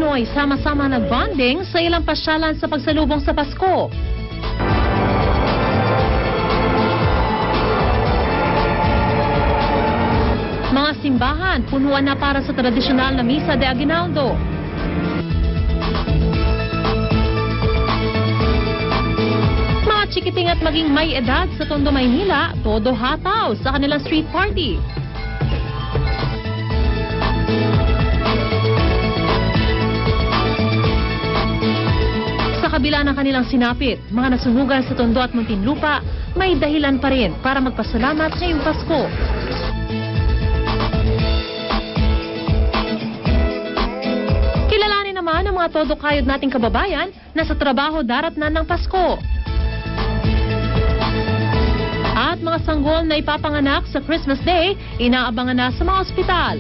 Pinoy sama-sama nag-bonding sa ilang pasyalan sa pagsalubong sa Pasko. Mga simbahan, punuan na para sa tradisyonal na Misa de Aguinaldo. Mga chikiting at maging may edad sa Tondo, Maynila, todo hataw sa kanilang street party. Sa kabila ng kanilang sinapit, mga nasunugan sa Tondo at Muntinlupa, may dahilan pa rin para magpasalamat ngayong Pasko. Kilalanin naman ang mga todo kayod nating kababayan na sa trabaho darat na ng Pasko. At mga sanggol na ipapanganak sa Christmas Day, inaabangan na sa mga ospital.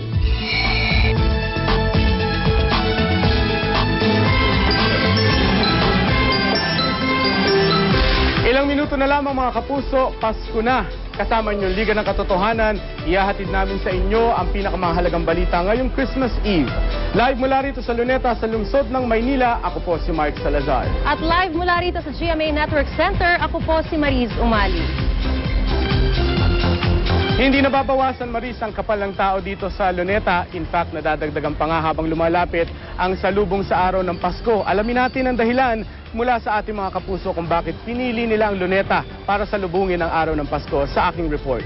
Ilang minuto na lamang mga kapuso, Pasko na. Kasama niyo Liga ng Katotohanan, ihahatid namin sa inyo ang pinakamahalagang balita ngayong Christmas Eve. Live mula rito sa Luneta sa lungsod ng Maynila, ako po si Mark Salazar. At live mula rito sa GMA Network Center, ako po si Mariz Umali. Hindi nababawasan, Maris, ang kapal ng tao dito sa Luneta. In fact, nadadagdagan pa nga habang lumalapit ang salubong sa araw ng Pasko. Alamin natin ang dahilan mula sa ating mga kapuso kung bakit pinili nila ang Luneta para salubungin ang araw ng Pasko sa aking report.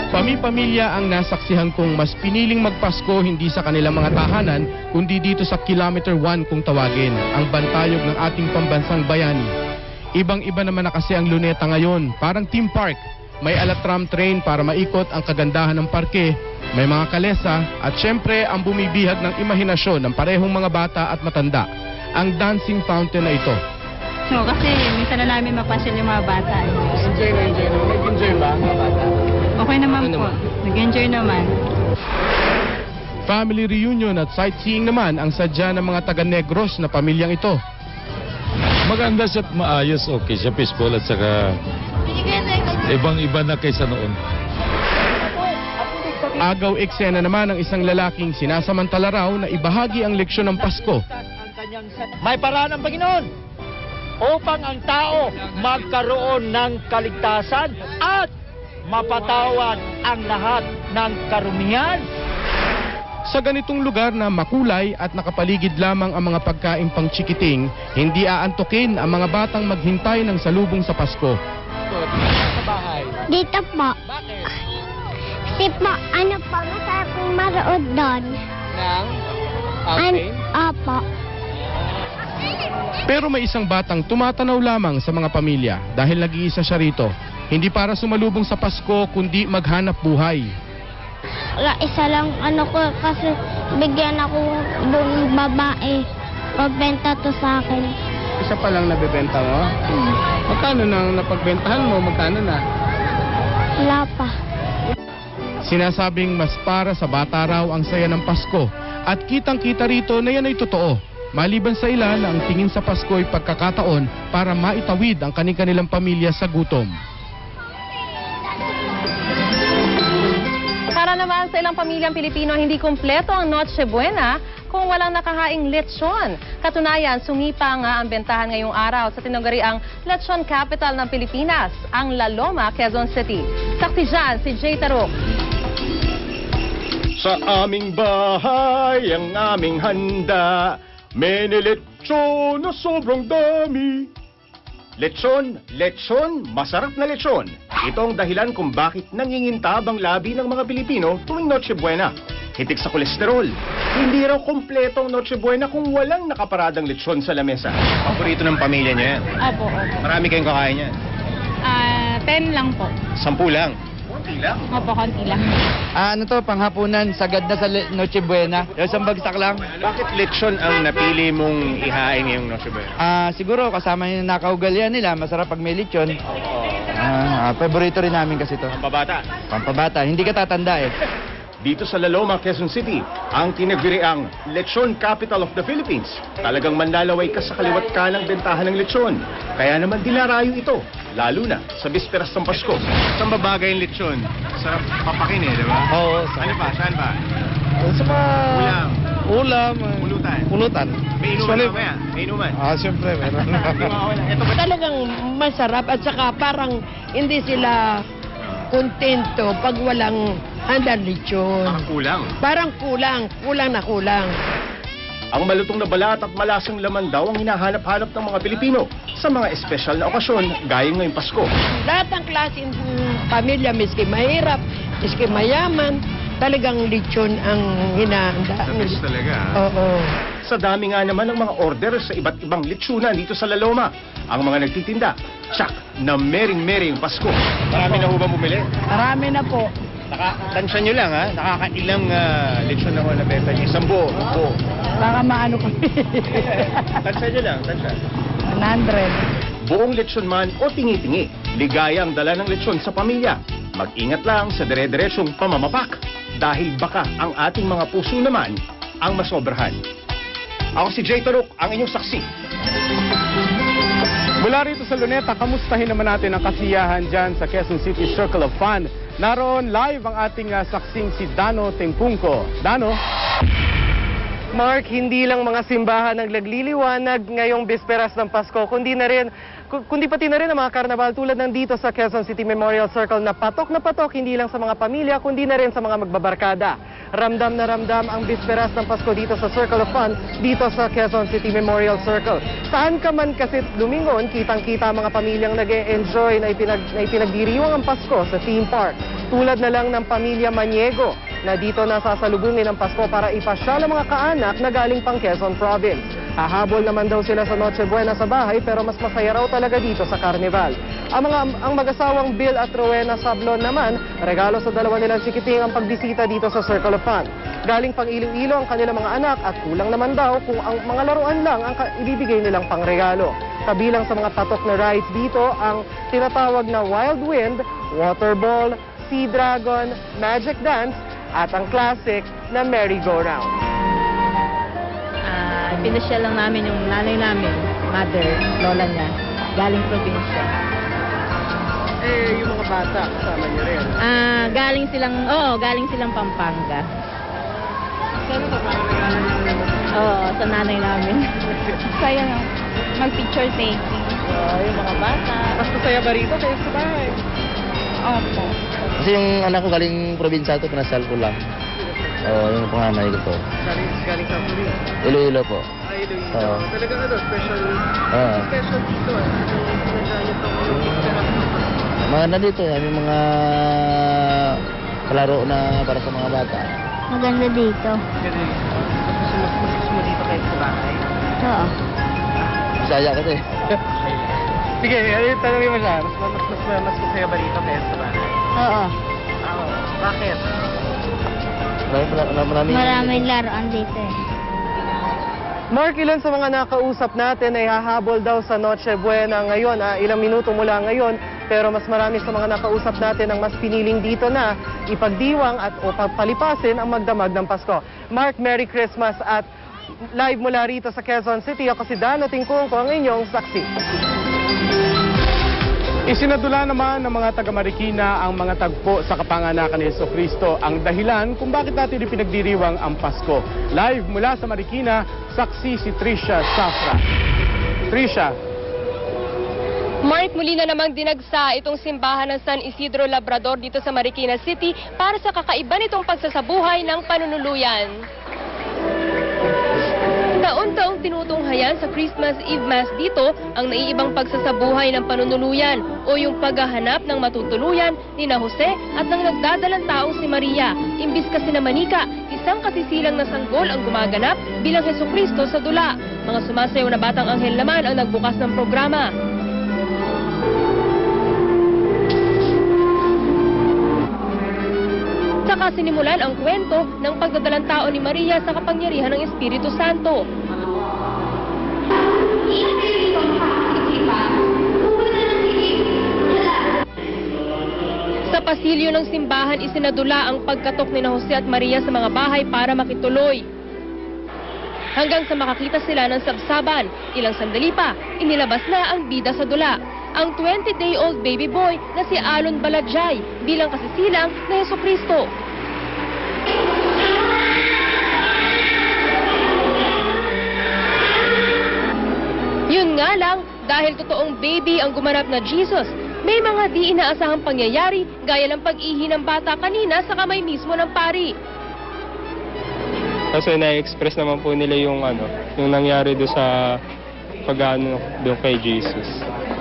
Pami-pamilya ang nasaksihan kong mas piniling magpasko hindi sa kanilang mga tahanan, kundi dito sa Kilometer 1 kung tawagin, ang bantayog ng ating pambansang bayani. Ibang-iba naman na kasi ang Luneta ngayon, parang theme park. May alatram train para maikot ang kagandahan ng parke, may mga kalesa, at syempre ang bumibihag ng imahinasyon ng parehong mga bata at matanda, ang dancing fountain na ito. No, kasi minsan na namin mapasyal yung mga bata. Enjoy na. Nag-enjoy ba ang mga bata? Okay naman po. Nag-enjoy naman. Family reunion at sightseeing naman ang sadya ng mga taga-Negros na pamilyang ito. Maganda siya at maayos, okay siya, peaceful at saka ibang-iba na kaysa noon. Agaw eksena naman ang isang lalaking sinasamantala raw na ibahagi ang leksyon ng Pasko. May paraan ng Panginoon upang ang tao magkaroon ng kaligtasan at mapatawad ang lahat ng karumihan. Sa ganitong lugar na makulay at nakapaligid lamang ang mga pagkain pang chikiting, hindi aantukin ang mga batang maghintay ng salubong sa Pasko. Sa bahay. Dito po. Bakit? Kasi po, ano po, masarap pong maroon doon. Nang? Opo. Pero may isang batang tumatanaw lamang sa mga pamilya dahil nag-iisa siya rito. Hindi para sumalubong sa Pasko kundi maghanap buhay. Wala, isa lang ano ko kasi bigyan ako ng babae. Pagbenta to sa akin. Isa pa lang nabebenta mo? Magkano nang napagbentahan mo? Magkano na? Wala pa. Sinasabing mas para sa bata raw ang saya ng Pasko at kitang-kita rito na yan ay totoo. Maliban sa ilan na ang tingin sa Pasko ay pagkakataon para maitawid ang kanilang pamilya sa gutom. Para naman sa ilang pamilyang Pilipino, hindi kumpleto ang Noche Buena kung walang nakahaing lechon. Katunayan, sumipa nga ang bentahan ngayong araw sa tinaguriang lechon capital ng Pilipinas, ang La Loma, Quezon City. Saksi dyan si Jay Taruk. Sa aming bahay, ang aming handa, may lechon na sobrang dami. Lechon, masarap na lechon. Ito ang dahilan kung bakit nangingintab ang labi ng mga Pilipino tuwing Noche Buena. Hitik sa kolesterol. Hindi raw kompleto ang Noche Buena kung walang nakaparadang lechon sa lamesa. Paborito ng pamilya niya yan. Opo. Marami kayong kakain niyan. 10 lang po. 10 lang. Konti lang. Opo, konti lang. Ano to, panghapunan, sagad na sa Noche Buena. Isang bagsak lang. Bakit lechon ang napili mong ihain ngayong Noche Buena? Siguro kasama yung nakaugalian nila, masarap pag may lechon. Paborito rin namin kasi to. Pambabata. Pampabata, hindi ka tatanda eh. Dito sa La Loma, Quezon City, ang tinaguriang Lechon Capital of the Philippines. Talagang manlalaway ka sa kaliwat kanang bentahan ng lechon. Kaya naman dinarayo ito, lalo na sa bisperas ng Pasko. Saan ba bagay yung lechon? Sarap papakin eh, di ba? Oo. Ano pa? Saan ba? Sa mga ulam, Pulutan. May inuman Actually, mamaya. May inuman. Siyempre, meron. Ito ba? Talagang masarap at saka parang hindi sila kontento pag walang handang lechon. Kulang. Parang kulang na kulang. Ang malutong na balat at malasang laman daw ang hinahanap-hanap ng mga Pilipino sa mga espesyal na okasyon gaya ngayong Pasko. Lahat ng klase ng pamilya, miski mahirap, miski mayaman, talagang lechon ang hinahanda. Talaga. Oo. Sa dami nga naman ng mga order sa iba't ibang litsunan dito sa La Loma, ang mga nagtitinda, tsak na mering-mering Pasko. Marami na ho ba bumili? Marami na po. Tansya nyo lang ha, nakakailang lechon na ho na benta niyo. 10 buo. Baka maano kami. Tansya nyo lang, tansya. 100. Buong lechon man o tingi-tingi, ligaya ang dala ng lechon sa pamilya. Mag-ingat lang sa dire-diretsong pamamapak dahil baka ang ating mga puso naman ang masobrahan. Ako si Jay Taruk, ang inyong saksi. Mula rito sa Luneta, kamustahin naman natin ang kasiyahan dyan sa Quezon City Circle of Fun. Naroon live ang ating saksing si Dano Tengpungko. Dano? Mark, hindi lang mga simbahan ang nagliliwanag ngayong bisperas ng Pasko, kundi pati na rin ang mga karnaval tulad ng dito sa Quezon City Memorial Circle na patok, hindi lang sa mga pamilya, kundi na rin sa mga magbabarkada. Ramdam na ramdam ang bisperas ng Pasko dito sa Circle of Fun, dito sa Quezon City Memorial Circle. Saan ka man kasi lumingon, kitang-kita ang mga pamilyang nag-e-enjoy na ipinagdiriwang ang Pasko sa theme park. Tulad na lang ng pamilya Maniego na dito nasasalubungin ang Pasko para ipasyal ang mga kaanak na galing pang Quezon Province. Hahabol naman daw sila sa Noche Buena sa bahay pero mas masaya raw talaga dito sa Carnival. Ang mag-asawang Bill at Rowena Sablon naman, regalo sa dalawa nilang chikiting ang pagbisita dito sa Circle of Fun. Galing pang Iloilo ang kanilang mga anak at kulang naman daw kung ang mga laruan lang ang ibibigay nilang pangregalo. Kabilang sa mga patok na rides dito ang tinatawag na Wild Wind, Water Ball, Sea Dragon, Magic Dance at ang classic na merry-go-round. Pinasyal lang namin yung nanay namin, mother, lola niya, galing probinsya. Yung mga bata, kasama niyo rin. Galing silang Pampanga. Saan ito? Parang regalo niyo? Oo, sa nanay namin. Kaya mag-picture taking. Yung mga bata. Mas masaya ba rito kayo sa bahay? Opo. Kasi yung anak ko galing probinsya ito, pinasal ko lang. Yung panganay ko po. Galing sa Puri. Iloilo po. Iloilo. Talagang special dito. Mga nandito yan, yung mga palaro na para sa mga bata. Maganda dito. Mas mo dito kayo sa bahay. Oo. Masaya kasi. Sige, tanongin mo siya. Mas masaya ba rito kayo sa bahay? Oo. Bakit? Maraming laruan dito eh. Mark, ilan sa mga nakausap natin ay hahabol daw sa Noche Buena ngayon. Ilang minuto mula ngayon, pero mas marami sa mga nakausap natin ang mas piniling dito na ipagdiwang at o palipasin ang magdamag ng Pasko. Mark, Merry Christmas at live mula rito sa Quezon City. Ako si Dano Tengpungko, ang inyong saksi. Isinadula naman ng mga taga-Marikina ang mga tagpo sa kapanganakan ni Jesucristo, ang dahilan kung bakit natin ipinagdiriwang ang Pasko. Live mula sa Marikina, saksi si Trisha Safra. Trisha. Mark, muli na namang dinagsa itong simbahan ng San Isidro Labrador dito sa Marikina City para sa kakaiba nitong pagsasabuhay ng panunuluyan. Taon-taong tinutunghayan sa Christmas Eve Mass dito ang naiibang pagsasabuhay ng panunuluyan o yung paghahanap ng matutuluyan ni na Jose at ng nagdadalang taong si Maria. Imbis kasi na manika, isang kasisilang na sanggol ang gumaganap bilang Jesucristo sa dula. Mga sumasayaw na batang anghel naman ang nagbukas ng programa. Saka sinimulan ang kwento ng pagdadalang tao ni Maria sa kapangyarihan ng Espiritu Santo. Sa pasilyo ng simbahan, isinadula ang pagkatok ni na Jose at Maria sa mga bahay para makituloy. Hanggang sa makakita sila ng sabsaban, ilang sandali pa, inilabas na ang bida sa dula. Ang 20-day-old baby boy na si Alon Balajay bilang kasisilang na Jesucristo. Yun nga lang, dahil totoong baby ang gumanap na Jesus, may mga di inaasahang pangyayari gaya ng pag-ihi ng bata kanina sa kamay mismo ng pari. Kasi na-express naman po nila yung nangyari doon sa doon kay Jesus.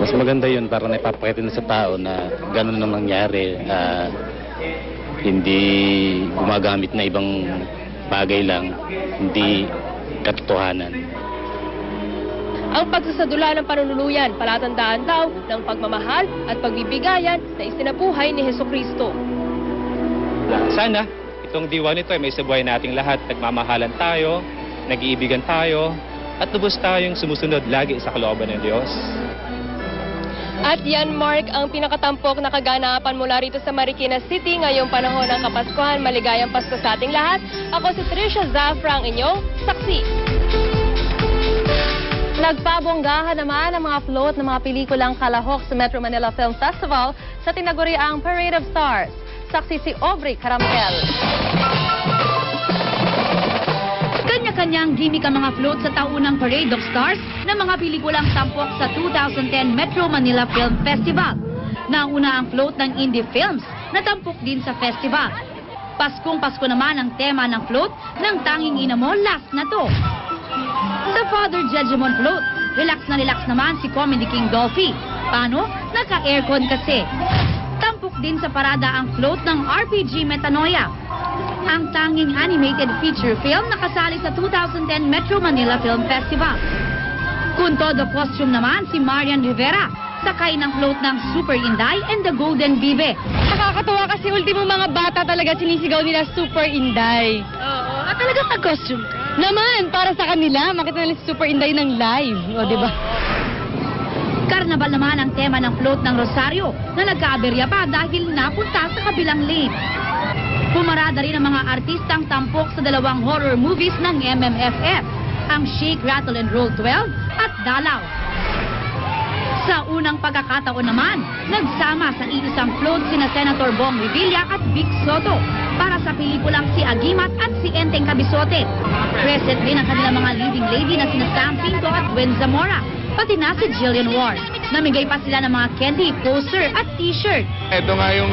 Mas maganda yun para naipapakita na sa tao na gano'n nang nangyari. Hindi gumagamit na ibang bagay lang, hindi katotohanan. Ang pagsasadula ng panunuluyan, palatandaan daw ng pagmamahal at pagbibigayan na isinabuhay ni Hesukristo. Sana itong diwa nito ay may sabuhay nating lahat. Nagmamahalan tayo, nag-iibigan tayo, at lubos tayong sumusunod lagi sa kalooban ng Diyos. At yan, Mark, ang pinakatampok na kaganapan mula rito sa Marikina City ngayong panahon ng Kapaskuhan. Maligayang Pasko sa ating lahat. Ako si Tricia Zafra, ang inyong saksi. Nagpabonggahan naman ang mga float ng mga pelikulang kalahok sa Metro Manila Film Festival sa tinaguriang Parade of Stars. Saksi si Aubrey Caramel. Kanya-kanyang gimmick ang mga float sa taunang Parade of Stars ng mga pelikulang tampok sa 2010 Metro Manila Film Festival. Nauna ang float ng indie films na tampok din sa festival. Paskong Pasko naman ang tema ng float ng Tanging Ina Mo, Last na To. Sa Father Jejemon float, relax naman si Comedy King Dolphy. Paano? Naka-aircon kasi. Tampok din sa parada ang float ng RPG Metanoia, ang tanging animated feature film na kasali sa 2010 Metro Manila Film Festival. Kung todo costume naman si Marian Rivera, sakay ng float ng Super Inday and the Golden Bibe. Nakakatawa kasi ultimo mga bata talaga sinisigaw nila Super Inday. Oo, at talagang nag-costume ka. Naman, para sa kanila, makita nila si Super Inday ng live. O, di ba? Karnabal naman ang tema ng float ng Rosario na nagkaaberya pa dahil napunta sa kabilang lane. Pumarada rin ang mga artistang tampok sa dalawang horror movies ng MMFF, ang Shake, Rattle and Roll 12 at Dalaw. Sa unang pagkakataon naman, nagsama sa iisang float sina Senator Bong Revilla at Vic Soto para sa pelikulang Si Agimat at Si Enteng Kabisote. Present din ang kanilang mga leading lady na sina Sam Pinto at Gwen Zamora, pati na si Jillian Ward. Namigay pa sila ng mga candy, poster at t-shirt. Ito nga yung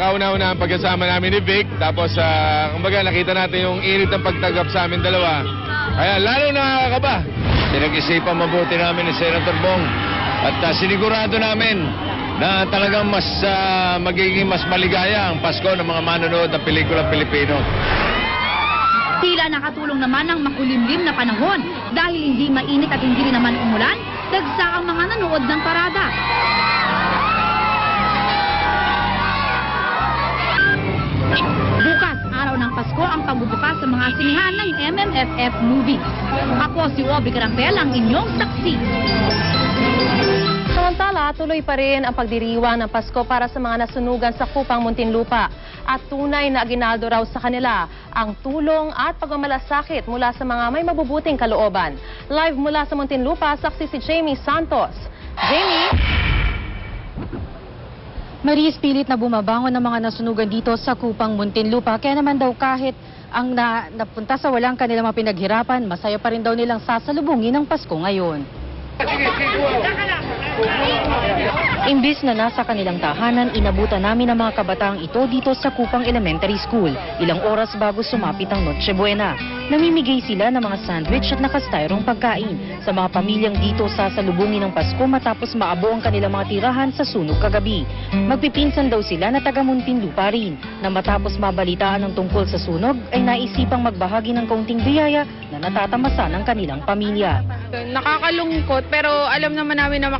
kauna-unahang pagkasama namin ni Vic. Tapos, kumbaga, nakita natin yung init ng pagtagap sa amin dalawa. Kaya lalo nakakaba. Pinag-isipan mabuti namin ni Senator Bong. At sinigurado namin na talagang magiging mas maligaya ang Pasko ng mga manonood ng pelikulang Pilipino. Tila nakatulong naman ang makulimlim na panahon dahil hindi mainit at hindi rin naman umulan, dagsa ang mga nanood ng parada. Bukas, araw ng Pasko, ang pagbubukas sa mga sinihan ng MMFF movie. Ako si Aubrey Caramel, ang inyong saksi. Samantala, tuloy pa rin ang pagdiriwang ng Pasko para sa mga nasunugan sa Kupang Muntinlupa. At tunay na aginaldo raw sa kanila ang tulong at pagmamalasakit mula sa mga may mabubuting kalooban. Live mula sa Muntinlupa, saksi si Jamie Santos. Jamie? Maris, pilit na bumabangon ng mga nasunugan dito sa Kupang Muntinlupa. Kaya naman daw kahit ang napunta sa walang kanilang mga pinaghirapan, masaya pa rin daw nilang sasalubungin ang Pasko ngayon. Imbis na nasa kanilang tahanan, inabutan namin ang mga kabataang ito dito sa Kupang Elementary School. Ilang oras bago sumapit ang Noche Buena. Namimigay sila ng mga sandwich at nakastyroong pagkain sa mga pamilyang dito sasalubungin ng Pasko matapos maabo ang kanilang mga tirahan sa sunog kagabi. Magpipinsan daw sila na taga Muntinlupa rin, na matapos mabalitaan ng tungkol sa sunog ay naisipang magbahagi ng kaunting biyaya na natatamasa ng kanilang pamilya. Nakakalungkot pero alam naman namin na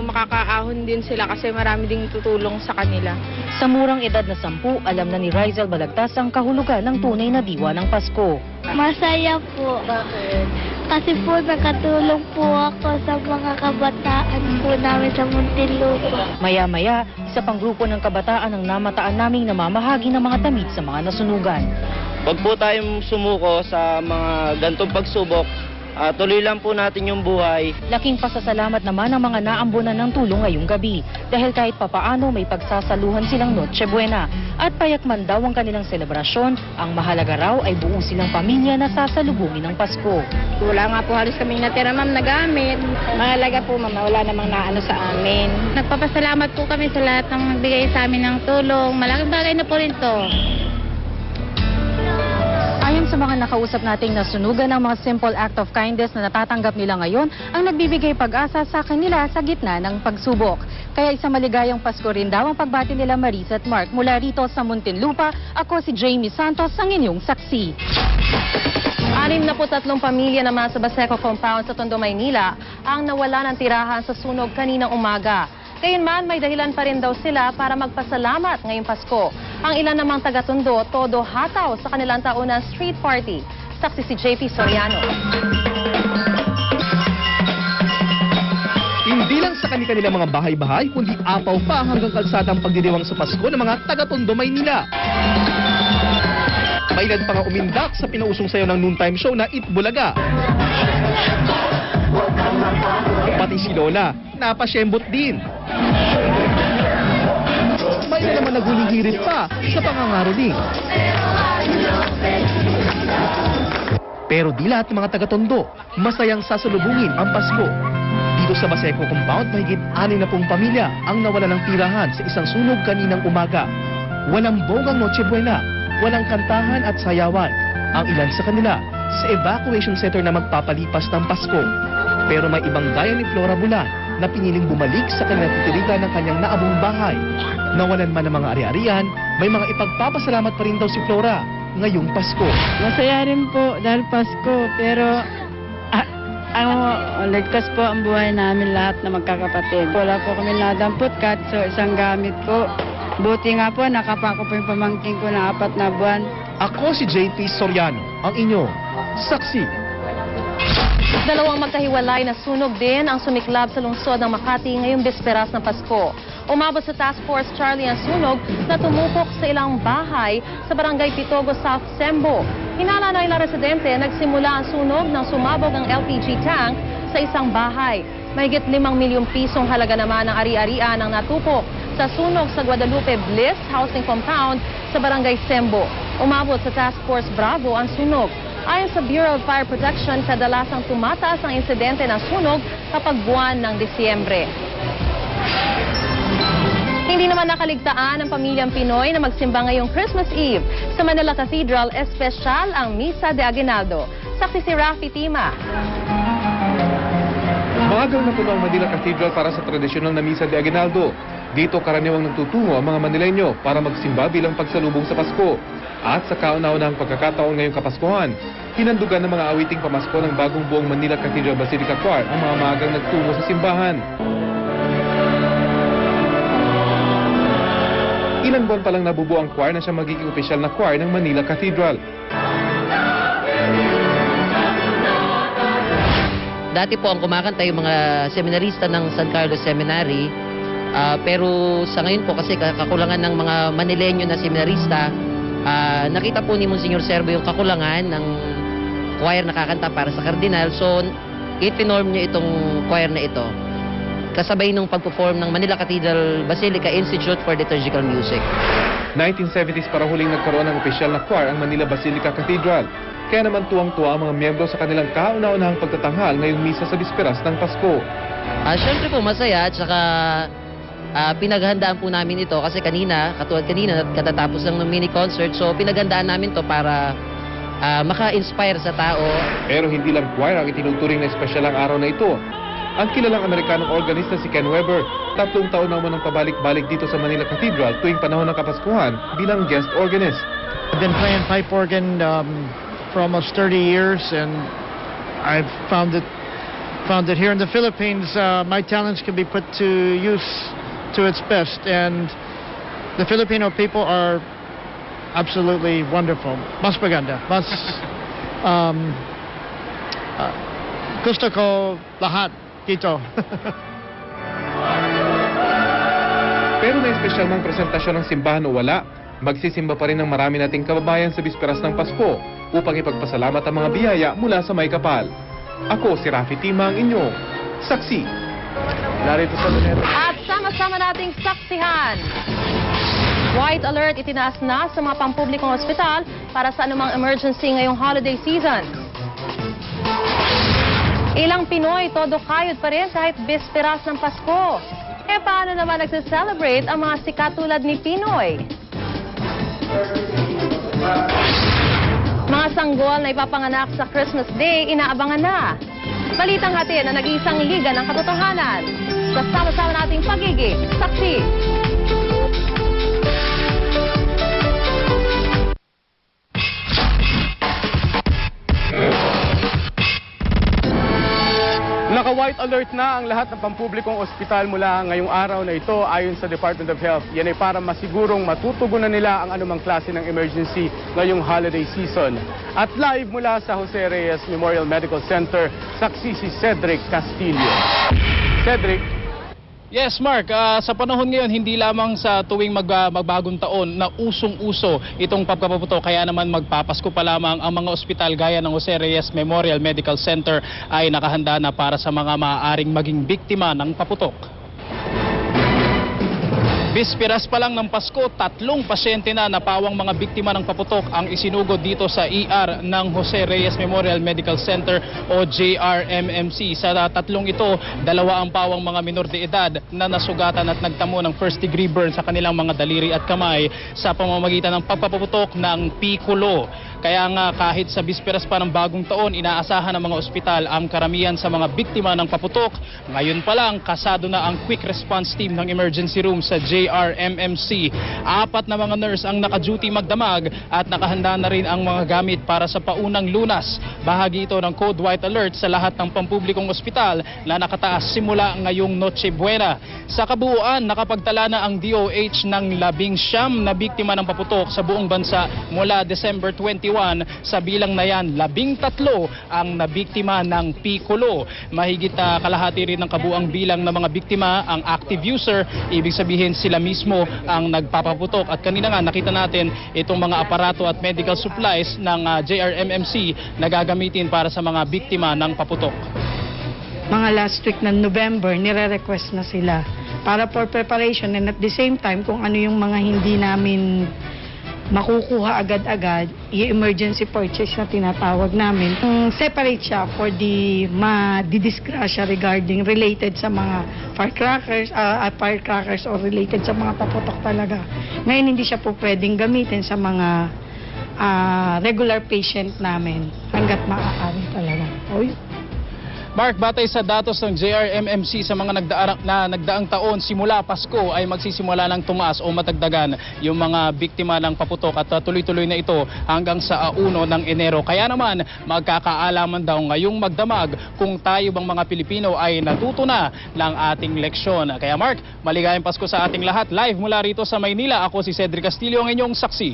makakaahon din sila kasi marami ding tutulong sa kanila. Sa murang edad na 10, alam na ni Rizal Balagtas ang kahulugan ng tunay na diwa ng Pasko. Masaya po. Bakit? Kasi po nakatulong po ako sa mga kabataan po namin sa Muntinlupa. Maya-maya, isa pang grupo ng kabataan ang namataan naming namamahagi ng mga damit sa mga nasunugan. Huwag po tayong sumuko sa mga gantong pagsubok. tuloy lang po natin yung buhay. Laking pasasalamat naman ang mga naambunan ng tulong ngayong gabi dahil kahit papaano may pagsasaluhan silang Noche Buena at payakman daw ang kanilang selebrasyon, ang mahalaga raw ay buo silang pamilya na sasalubungin ng Pasko. Wala nga po halos kaming natira, ma'am, na gamit. Mahalaga po, ma'am, wala namang naano sa amin. Nagpapasalamat po kami sa lahat ng nagbigay sa amin ng tulong. Malaking bagay na po rin to. Ayon sa mga nakausap nating nasunugan ng mga simple act of kindness na natatanggap nila ngayon, ang nagbibigay pag-asa sa kanila sa gitna ng pagsubok. Kaya isang maligayang Pasko rin daw ang pagbati nila Marisa at Mark. Mula rito sa Muntinlupa, ako si Jamie Santos, ang inyong saksi. 63 pamilya naman sa Baseco Compound sa Tondo, Maynila ang nawala ng tirahan sa sunog kaninang umaga. Gayunman, may dahilan pa rin daw sila para magpasalamat ngayong Pasko. Ang ilan namang taga-Tondo, todo hataw sa kanilang taunang street party. Saksi si JP Soriano. Hindi lang sa kanilang mga bahay-bahay, kundi apaw pa hanggang kalsadang pagdidiwang sa Pasko ng mga taga-Tondo, Maynila. May ilan pa nga umindak sa pinausong sayo ng noontime show na Itbulaga. Pati si Lola, napasyembot din. May ilan naman naguling hirit pa sa pangangaraling. Pero di lahat ng mga taga-Tondo masayang sasalubungin ang Pasko. Dito sa Baseco Compound, mahigit 60 pamilya ang nawala ng tirahan sa isang sunog kaninang umaga. Walang bogang Noche Buena, walang kantahan at sayawan. Ang ilan sa kanila sa evacuation center na magpapalipas ng Pasko. Pero may ibang gaya ni Flora Bulan na piniling bumalik sa kanilang titirigan ng kanyang naabong bahay. Nawalan man ng mga ari-arian, may mga ipagpapasalamat pa rin daw si Flora ngayong Pasko. Masaya rin po dahil Pasko, pero ligtas po ang buhay namin lahat na magkakapatid. Wala po kami nadampot kahit so isang gamit po. Buti nga po, nakapako po yung pamangking ko na 4 na buwan. Ako si JP Soriano, ang inyong saksi. Dalawang magkahiwalay na sunog din ang sumiklab sa lungsod ng Makati ngayong bisperas ng Pasko. Umabot sa Task Force Charlie ang sunog na tumupok sa ilang bahay sa Barangay Pitogo, South Sembo. Hinala ng ilang residente, nagsimula ang sunog nang sumabog ang LPG tank sa isang bahay. Mahigit 5 milyong pisong halaga naman ang ari-arian ang natupok sa sunog sa Guadalupe Bliss Housing Compound sa Barangay Sembo. Umabot sa Task Force Bravo ang sunog. Ayon sa Bureau of Fire Protection, kadalasang tumataas ang insidente ng sunog kapag buwan ng Disyembre. Hindi naman nakaligtaan ang pamilyang Pinoy na magsimba ngayong Christmas Eve. Sa Manila Cathedral, espesyal ang Misa de Aguinaldo. Saksi si Rafi Tima. Maagang napuno ang Manila Cathedral para sa tradisyonal na Misa de Aguinaldo. Dito karaniwang nagtutungo ang mga Manileño para magsimba bilang pagsalubong sa Pasko. At sa kauna-unahang pagkakataon ngayong Kapaskuhan, hinandugan ng mga awiting pamasko ng bagong buong Manila Cathedral Basilica Choir ang mga maagang nagtungo sa simbahan. Ilang buwan pa lang nabubuo ang choir na siya magiging opisyal na choir ng Manila Cathedral. Dati po ang kumakanta yung mga seminarista ng San Carlos Seminary. Pero sa ngayon po kasi kakulangan ng mga Manileño na seminarista, nakita po ni Monsignor Servo yung kakulangan ng choir na kakanta para sa Cardinal. So, itinorm niya itong choir na ito kasabay nung pagperform ng Manila Cathedral Basilica Institute for Liturgical Music. 1970s para huling nagkaroon ng opisyal na choir ang Manila Basilica Cathedral. Kaya naman tuwang-tuwa ang mga miyembro sa kanilang kauna-unahang pagtatanghal ngayong misa sa bisperas ng Pasko. Siyempre po masaya at saka pinaghandaan po namin ito kasi katulad kanina, katatapos lang ng mini concert. So pinaghandaan namin to para maka-inspire sa tao. Pero hindi lang choir ang itinuturing na espesyal ang araw na ito. Ang kilalang Amerikanong organista si Ken Weber, 3 taon naman ang pabalik-balik dito sa Manila Cathedral tuwing panahon ng Kapaskuhan bilang guest organist. I've been playing pipe organ for almost 30 years, and I've found that here in the Philippines, my talents can be put to use to its best, and the Filipino people are absolutely wonderful. Mas maganda. Mas gusto ko lahat dito. Pero may espesyal mang presentasyon ng simbahan o wala, magsisimba pa rin ng marami nating kababayan sa bisperas ng Pasko upang ipagpasalamat ang mga biyaya mula sa may kapal. Ako si Rafi Tima, ang inyong saksi. Narito sa Luneta. At sama-sama nating saksihan. White alert itinaas na sa mga pampublikong ospital para sa anumang emergency ngayong holiday season. Ilang Pinoy todo kayod pa rin kahit bisperas ng Pasko. Paano naman nagse-celebrate ang mga sikat tulad ni Pinoy? Mga sanggol na ipapanganak sa Christmas Day, inaabangan na. Balitang hatid na nag-iisang liga ng katotohanan. Kasama-sama nating pagiging saksi. Naka-white alert na ang lahat ng pampublikong ospital mula ngayong araw na ito ayon sa Department of Health. Yan ay para masigurong matutugunan nila ang anumang klase ng emergency ngayong holiday season. At live mula sa Jose Reyes Memorial Medical Center, saksi si Cedric Castillo. Cedric. Yes, Mark. Sa panahon ngayon, hindi lamang sa tuwing magbagong taon na usong-uso itong pagpapaputo. Kaya naman magpapasko pa lamang ang mga ospital gaya ng Jose Reyes Memorial Medical Center ay nakahanda na para sa mga maaaring maging biktima ng paputok. Bisperas pa lang ng Pasko, 3 pasyente na napawang mga biktima ng paputok ang isinugod dito sa ER ng Jose Reyes Memorial Medical Center o JRMMC. Sa 3 ito, 2 ang pawang mga minor de edad na nasugatan at nagtamo ng first-degree burn sa kanilang mga daliri at kamay sa pamamagitan ng pagpapaputok ng pikulo. Kaya nga kahit sa bisperas pa ng bagong taon, inaasahan ng mga ospital ang karamihan sa mga biktima ng paputok. Ngayon pa lang, kasado na ang quick response team ng emergency room sa JRMMC. 4 na mga nurse ang naka-duty magdamag at nakahanda na rin ang mga gamit para sa paunang lunas. Bahagi ito ng Code White Alert sa lahat ng pampublikong ospital na nakataas simula ngayong Noche Buena. Sa kabuuan, nakapagtala na ang DOH ng 19 na biktima ng paputok sa buong bansa mula December 21. Sa bilang na yan, 13 ang nabiktima ng pikulo. Mahigit kalahati rin ng kabuang bilang ng mga biktima ang active user. Ibig sabihin sila mismo ang nagpapaputok. At kanina nga nakita natin itong mga aparato at medical supplies ng JRMMC na gagamitin para sa mga biktima ng paputok. Mga last week ng November, nire-request na sila para for preparation and at the same time kung ano yung mga hindi namin makukuha agad-agad, i-emergency purchase na tinatawag namin. Separate siya for the ma-didisgrasya regarding related sa mga firecrackers or related sa mga paputok talaga. Ngayon hindi siya po pwedeng gamitin sa mga regular patient namin hanggat maaari talaga. Mark, batay sa datos ng JRMMC sa mga nagdaang taon simula Pasko ay magsisimula ng tumaas o matagdagan yung mga biktima ng paputok at tuloy-tuloy na ito hanggang sa 1 ng Enero. Kaya naman magkakaalaman daw ngayong magdamag kung tayo bang mga Pilipino ay natuto na ng ating leksyon. Kaya Mark, maligayang Pasko sa ating lahat. Live mula rito sa Maynila, ako si Cedric Castillo, ang inyong saksi.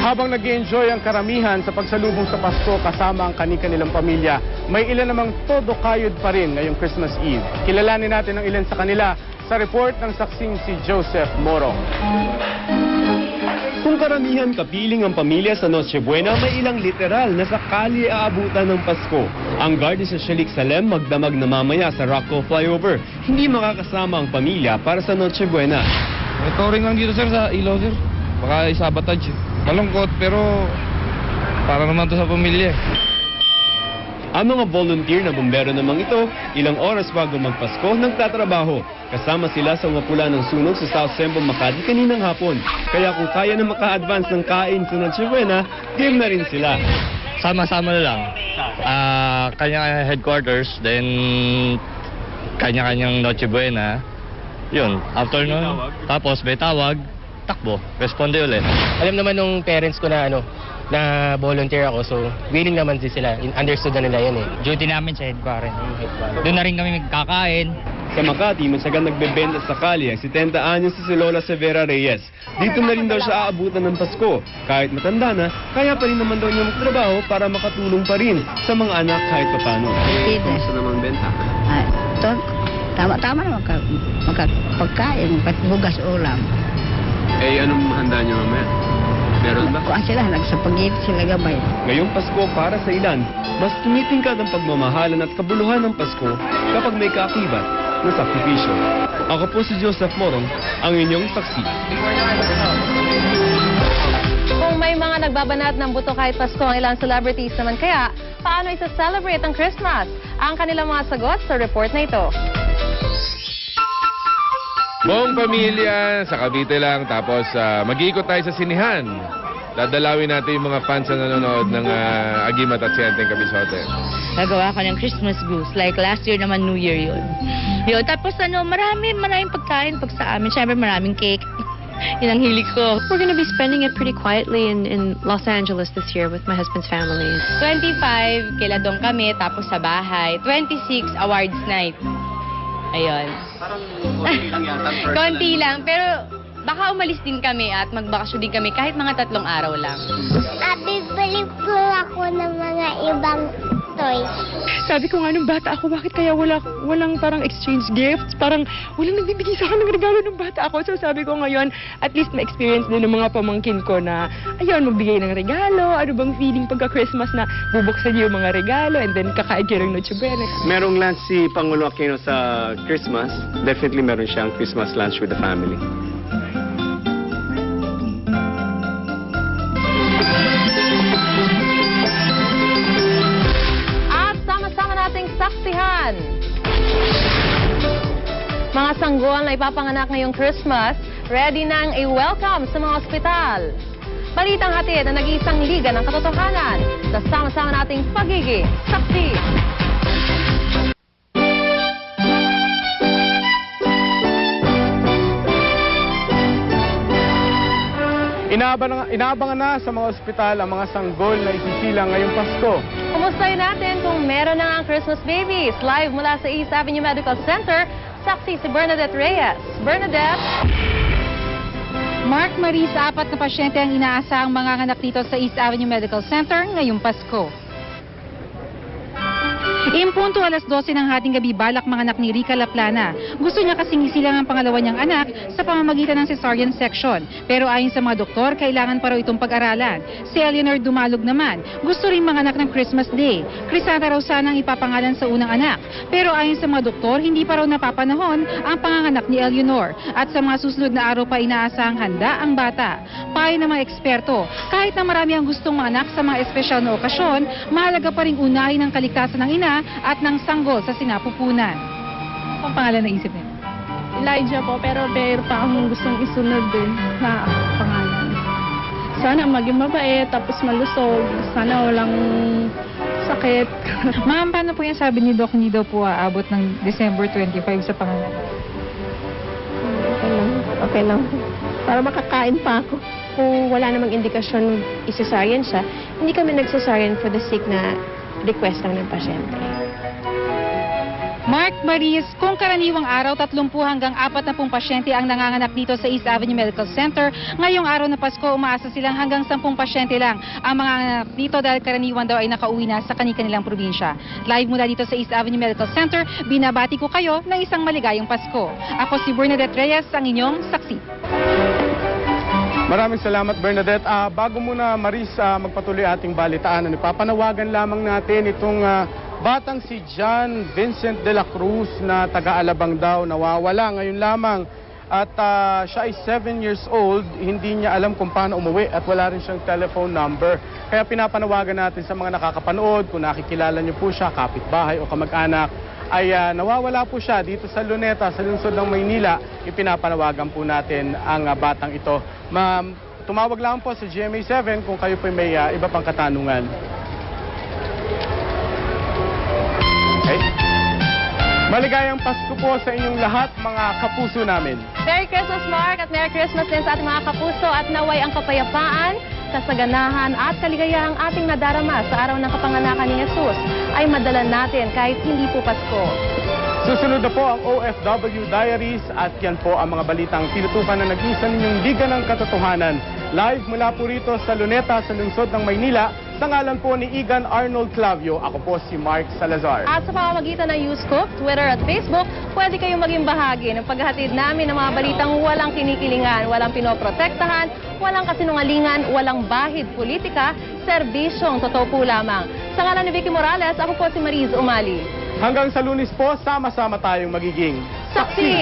Habang nag-enjoy ang karamihan sa pagsalubong sa Pasko kasama ang kanilang pamilya, may ilan namang todo kayod pa rin ngayong Christmas Eve. Kilalanin natin ang ilan sa kanila sa report ng saksing si Joseph Moro. Kung karamihan kapiling ang pamilya sa Noche Buena, may ilang literal na sakali aabutan ng Pasko. Ang Guardia sa Shalik Salem magdamag na mamaya sa Rockville Flyover. Hindi makakasama ang pamilya para sa Noche Buena. May touring lang dito sir sa ilaw sir. Baka isabotage. Malungkot pero para naman to sa pamilya. Ang mga volunteer na bumbero namang ito, ilang oras bago magpasko, nagtatrabaho. Kasama sila sa umapula ng sunog sa South Sembo, Makati kaninang hapon. Kaya kung kaya na maka-advance ng kain sa Noche Buena, game na rin sila. Sama-sama na lang. Kanya headquarters, then kanya-kanyang Noche Buena. Yun, afternoon. Tapos may tawag. Takbo, responde ulit. Alam naman nung parents ko na na volunteer ako, so willing naman din sila. Understood na nila yun eh. Duty namin sa headquarters. Doon na rin kami magkakain. Sa Makati, matsagang nagbebenta sa kalye ang 70 anyos si Lola Severa Reyes. Dito na rin daw siya aabutan ng Pasko. Kahit matanda na, kaya pa rin naman daw niya magtrabaho para makatulong pa rin sa mga anak kahit papano. Gusto naman benta? Tama-tama naman pagkain, bugas ulam. Eh, anong handa niyo mamaya? Meron ba? Kuha sila, nagsapagit sila gabay. Ngayong Pasko para sa ilan, mas tumitingkad ang pagmamahalan at kabuluhan ng Pasko kapag may kaakibat na sakripisyo. Ako po si Joseph Morong, ang inyong saksi. Kung may mga nagbabanat ng buto kahit Pasko ang ilang celebrities naman kaya, paano isa-celebrate ang Christmas? Ang kanilang mga sagot sa report na ito. Buong pamilya, sa Cavite lang, tapos mag-iikot tayo sa sinihan. Dadalawin natin yung mga fans na nanonood ng Agimat at Sienteng Kabisote. Nagawa ko ng Christmas goose. Like last year naman, New Year yun. Tapos maraming pagkain pag sa amin. Siyempre maraming cake. Yun ang hilig ko. We're going to be spending it pretty quietly in Los Angeles this year with my husband's family. 25, kiladong kami, tapos sa bahay. 26, awards night. Ayun. Parang konti lang yata. Konti lang, pero baka umalis din kami at magbakasyon din kami kahit mga 3 araw lang. Bibili po ako ng mga ibang toys. Sabi ko nga nung bata ako, bakit kaya walang parang exchange gifts? Parang walang nagbibigay sa akin ng regalo nung bata ako. So sabi ko ngayon, at least ma-experience din ng mga pamangkin ko na, ayun, magbigay ng regalo. Ano bang feeling pagka-Christmas na bubuksan niyo yung mga regalo and then kakain kayo ng Noche Buena. Merong lunch si Pangulo Aquino sa Christmas. Definitely meron siyang Christmas lunch with the family. Saksihan. Mga sanggol na ipapanganak ngayong Christmas, ready nang i-welcome sa mga ospital. Balitang hatid na nag-iisang liga ng katotohanan sa sama-sama nating pagiging saksi. Inaabangan na sa mga ospital ang mga sanggol na isisilang ngayong Pasko. Kumustahin natin kung meron na ang Christmas babies. Live mula sa East Avenue Medical Center, saksi si Bernadette Reyes. Bernadette? Mark Marie, sa 4 na pasyente ang inaasahang manganganak dito sa East Avenue Medical Center ngayong Pasko. Impunto 12:00 ng hating gabi balak manganak ni Rica Laplana. Gusto niya kasing isilang ang pangalawa niyang anak sa pamamagitan ng cesarean section. Pero ayon sa mga doktor, kailangan pa raw itong pag-aralan. Si Eleanor Dumalog naman, gusto rin manganak ng Christmas Day. Crisanta raw sanang ipapangalan sa unang anak. Pero ayon sa mga doktor, hindi pa raw napapanahon ang panganganak ni Eleanor. At sa mga susunod na araw pa inaasahang handa ang bata. Payo ng mga eksperto, kahit na marami ang gustong manganak sa mga espesyal na okasyon, mahalaga pa rin unahin ang kaligtasan ng ina at ng sanggol sa sinapupunan. Ang pangalan na isip niya? Elijah po, pero pa akong gustong isunod din na pangalan. Sana maging mabait, tapos malusog. Sana walang sakit. Ma'am, paano po yan sabi ni Doc Nido po aabot ng December 25 sa pangalan? Okay lang. Para makakain pa ako. Kung wala namang indikasyon isa-cesarean siya, hindi kami nag-cesarean for the sake na request lang ng pasyente. Mark Maris, kung karaniwang araw 30 hanggang 40 pasyente ang nanganganak dito sa East Avenue Medical Center, ngayong araw na Pasko umaasa silang hanggang 10 pasyente lang ang manganganak dito dahil karaniwan daw ay nakauwi na sa kanilang probinsya. Live mula dito sa East Avenue Medical Center, binabati ko kayo ng isang maligayang Pasko. Ako si Bernadette Reyes, ang inyong saksi. Maraming salamat, Bernadette. Bago muna, Maris, magpatuloy ating balitaan, ipapanawagan lamang natin itong batang si John Vincent de la Cruz na taga-Alabang daw, nawawala ngayon lamang. At siya ay 7 years old, hindi niya alam kung paano umuwi at wala rin siyang telephone number. Kaya pinapanawagan natin sa mga nakakapanood, kung nakikilala niyo po siya, kapitbahay o kamag-anak, ay nawawala po siya dito sa Luneta, sa lungsod ng Maynila. Ipinapanawagan po natin ang batang ito. Tumawag lang po sa GMA7 kung kayo po may iba pang katanungan. Okay. Maligayang Pasko po sa inyong lahat, mga kapuso namin. Merry Christmas, Mark, at Merry Christmas din sa ating mga kapuso, at naway ang kapayapaan, kasaganahan at kaligayahang ating nadarama sa araw ng kapanganakan ni Jesus ay madala natin kahit hindi po Pasko. Susunod na po ang OFW Diaries at yan po ang mga balitang tinutukan na nag-iisa ninyong Liga ng Katotohanan. Live mula po rito sa Luneta sa lungsod ng Maynila, Sa ngalan po ni Igan Arnold Clavio, ako po si Mark Salazar. At sa pamamagitan ng Newscoop, Twitter at Facebook, pwede kayong maging bahagi ng paghahatid namin ng mga balitang walang kinikilingan, walang pinoprotektahan, walang kasinungalingan, walang bahid politika, serbisyong totoo po lamang. Sa ngalan ni Vicky Morales, ako po si Mariz Umali. Hanggang sa Lunes po, sama-sama tayong magiging saksi!